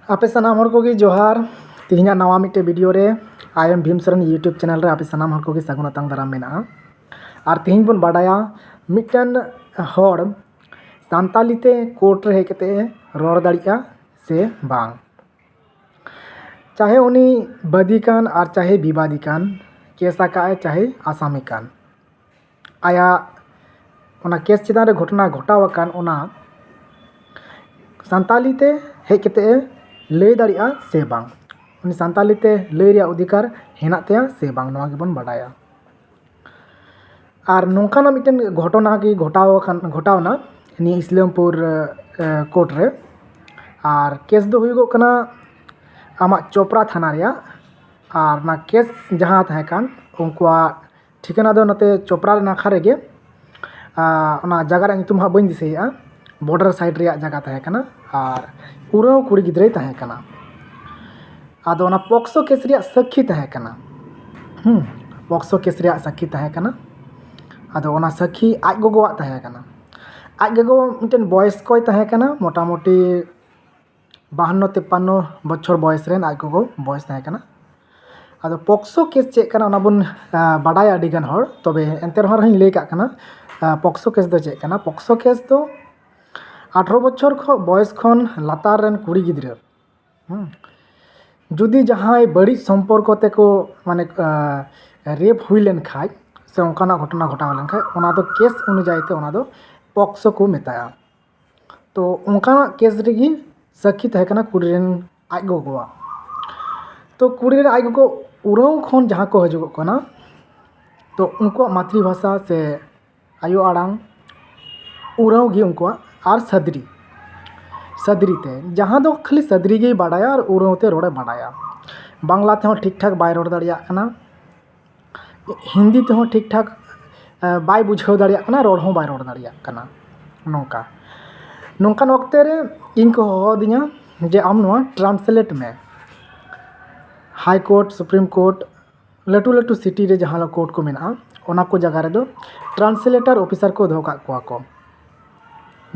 आपे सानाम हर कोगी जोहार तिहिना नवा मिट्टे वीडियो रे I am Bhim Saran YouTube channel रे आपे सानाम हर कोगी सागुन अतांग दाराम मेना और तिहिन बन बाडाया मिट्टन हर सान्ताली ते कोर्ट रे हेकते रोड दाड़िया से बांग चाहे उनी बदी कान और चाहे विवादी कान केस आकाए चाहे आसामी कान आया ओना केस चितान रे घटना घटावाकान ओना सान्ताली ते हेकते लई दाड़िया से बांग उनी सान्ताली ते लई रे अधिकार हेना तेया से बांग नवा गेबन बाडाया और नोंकाना मिटन घटना की घटावना नि इस्लामपुर कोर्ट रे और केस दो हुइगो कना आमा चोपड़ा थाना रे और ना केस जहाँ तहे कान उनकुआ ठिकाना दो नते चोपड़ा नाखा रेगे ओना जगह रे नितुम हा बइन दिसेया बॉर्डर साइड रे जगह तहे काना और उराव कुड़ी गिद्रे तहे काना आदो ओना पॉक्सो केस रे साक्षी तहे काना पॉक्सो केस रे साक्षी तहे काना आदो ओना साक्षी आज गोगोवा तहे काना आज गोगो मिटन बयस कोय तहे काना मोटामुटी 52-53 बछर बयस रेन आज गोगो बयस तहे काना आदो पॉक्सो केस चेक काना ओना बुन बाडाय आडी गान हर तबे एंते रहर हई लेका काना पॉक्सो केस दो चेक काना पॉक्सो केस दो 18 बछर बयस खन लातार रेन कुड़ी गिद्रा जुदी जहाँ बड़ी सम्पर्क तेको माने रेप हुई लेन खाय से ओंकाना घटना घटाव लेन खाय ओना दो केस अनुयायी ते ओना दो पॉक्सो को मेताया तो ओंकाना केस रेगी साक्षी तहे काना कुड़ी रेन आज गोगोवा तो कुड़ी रेन आज गोगो उराव खन जहाँ को हजुगो काना तो उनको मातृभाषा से आयो आड़ांग उराव गी उनको और सदरी ते जहाँ दो खाली सदरी गे बाडाया और उराव ते रोड़े बाडाया बांग्ला ते ठीक ठाक बाय रोड़ दाड़िया काना हिंदी ते ठीक ठाक बाय बुझाव दाड़िया काना रोड़ हो बाय रोड़ दाड़िया काना नोंका नोंकान वक्ते रे इन को हो दिया जे आम नोआ ट्रांसलेट में हाई कोर्ट सुप्रीम कोर्ट लटू लटू सिटी रे जहाँ कोर्ट को मेना ओना को जगह रे दो ट्रांसलेटर ऑफिसर को दो को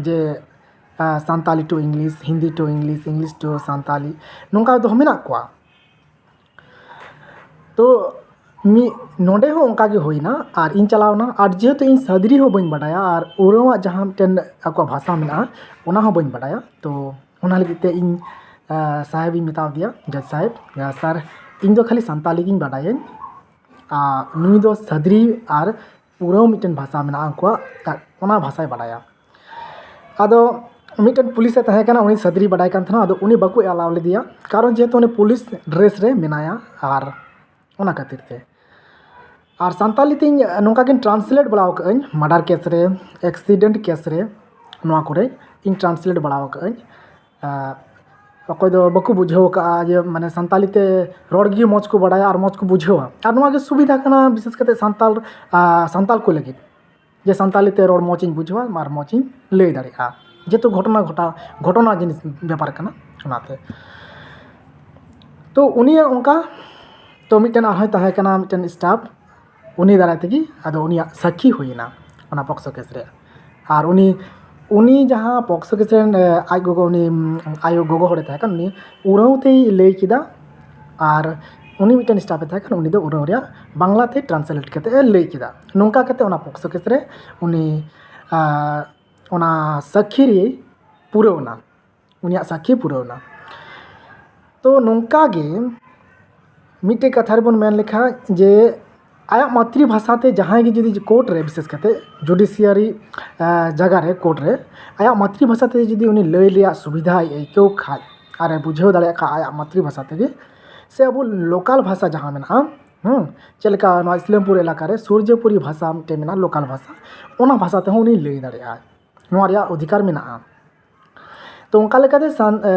जे Santali to English Hindi to English English to Santali नोंका दो मेना को तो मी नोडे हो उनका गे होइना और इन चलावना और जेहेतु इन सदरी हो बइन बाडाया और उरावा जहाँ मिटन आको भाषा मेना ओना हो बइन बाडाया तो ओना लगिते इन साहेब इन मेताव दिया जज साहेब सर इन दो खाली सान्ताली गिन बाडाया नुई दो सदरी और उराव मिटन भाषा मेना उनको ओना भाषाय बाडाया आदो मिटन पुलिस तहे काना उनी सदरी बाडाय कान थना आदो उनी बाको अलाव लेदिया कारण जेहेतु उनी पुलिस ड्रेस रे मेनाया और ओना खातिर ते और सान्ताली तीन नोंका किन ट्रांसलेट बड़ाव कन मर्डर केस रे एक्सीडेंट केस रे नोआ कोरे इन ट्रांसलेट बड़ाव कन अकोय दो बाको बुझाव का जे माने सान्ताली ते रोड गी मौज को बड़ाया और मौज को बुझावा और नोआ गे सुविधा काना विशेष करते सान्ताल को लगी जे सान्ताली ते रोड मौज इन बुझावा और मौज इन लई दाड़िया जेतो घटना जिनिस व्यापार काना ओनाते तो उनी उनका तो मिटन आरहय तहे काना मिटन स्टाफ उनी दाराय तेगी आदो उनिया साक्षी हुईना ओना पॉक्सो केस रे और उनी जहाँ पॉक्सो केस रे आज गोगो उनी आयो गोगो होड़े तहे कान उनी उराव ते लई किदा और उनी मिटन स्टाफ तहे कान उनी दो उराव रे बांग्ला ते ट्रांसलेट कते लई किदा नोंका कते ओना पॉक्सो केस रे उनी ओना साक्षी रे पुरवना उनिया साक्षी पुरवना तो नोंका गे मिट्टे कथा बन मेन लेखा जे आया मातृभाषा ते जहाँ जुदी कोर्ट रे विशेष करते जुडिशियरी जगह रे कोर्ट रे आया मातृभाषा ते जुदी उनी लई लिया सुविधा आइको खाय आरे बुझाव दाड़िया खा आया मातृभाषा तेगे से अब लोकल भाषा जहाँ मेना चलका इस्लामपुर इलाका रे सूर्यपुरी भाषा मिट्टे मेना लोकल भाषा ओना भाषा ते उनी लई दाड़िया नोआ रिया अधिकार मेना तो उनका लेकाते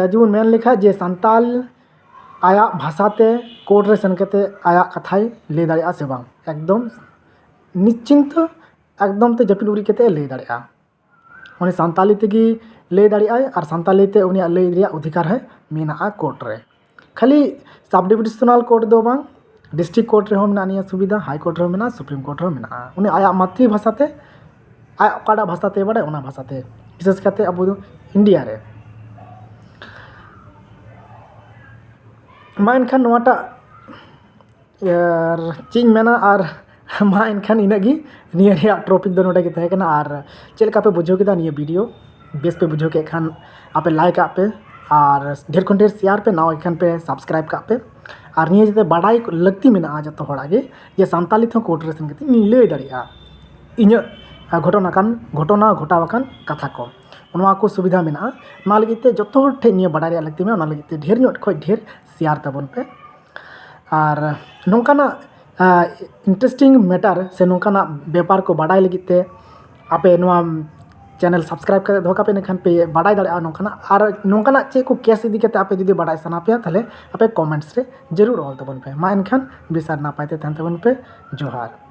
जीवन मेन लेखा जे सान्ताल आया भाषाते कोर्ट रे सेन कते आया कथाय लई दाड़िया से बांग एकदम निश्चिंत एकदम ते जपिल उरी कते लई दाड़िया उनी सान्ताली तेगी लई दाड़िया और सान्ताली ते उनिया लई रिया अधिकार है मेना कोर्ट रे खाली सब डिविजनल कोर्ट दो बांग डिस्ट्रिक्ट कोर्ट रे हो मेना निया सुविधा हाई कोर्ट रे मेना सुप्रीम कोर्ट रे मेना उनी आया मातृभाषा ते आया ओकाडा भाषा ते बाडे ओना भाषा ते विशेष करते अब इंडिया रे मा एनखान नोवाटाग चेक मेना और मा एनखान इना गी निया रिया टॉपिक दो नोडे गे तहे कना और चेलका पे बुझो केदा निया वीडियो बेस पे बुझो के खान आपे लाइक आप पे और ढेर खन ढेर शेयर पे नाव एखान पे सब्सक्राइब का पे और निया जते बाडाई लगती मेना जतो हड़ा गे ये सानताली थो कोड रेसन कते लई दाड़िया इᱧ घटना घटावाकान कथा को नोवा को सुविधा मेना ना लगित ते जतो हर ठे निया बाडाई लगती में ना लगित ते ढेर ᱧᱚᱜ खय ढेर शेयर तबन पे और नौकाना इंटरेस्टिंग मैटर से नौकाना व्यापार को बाडाई लगित ते आपे नोवा चैनल सब्सक्राइब कर दो कापे नेखान पे बाडाई दाड़ा नौकाना और नौकाना चे को केस इदी कते आपे जुदी बाडाई सना पे ताले आपे कमेंट्स रे जरूर ऑल तबन पे मा एनखान बिसार नापाय ते तहन तबन पे जोहार।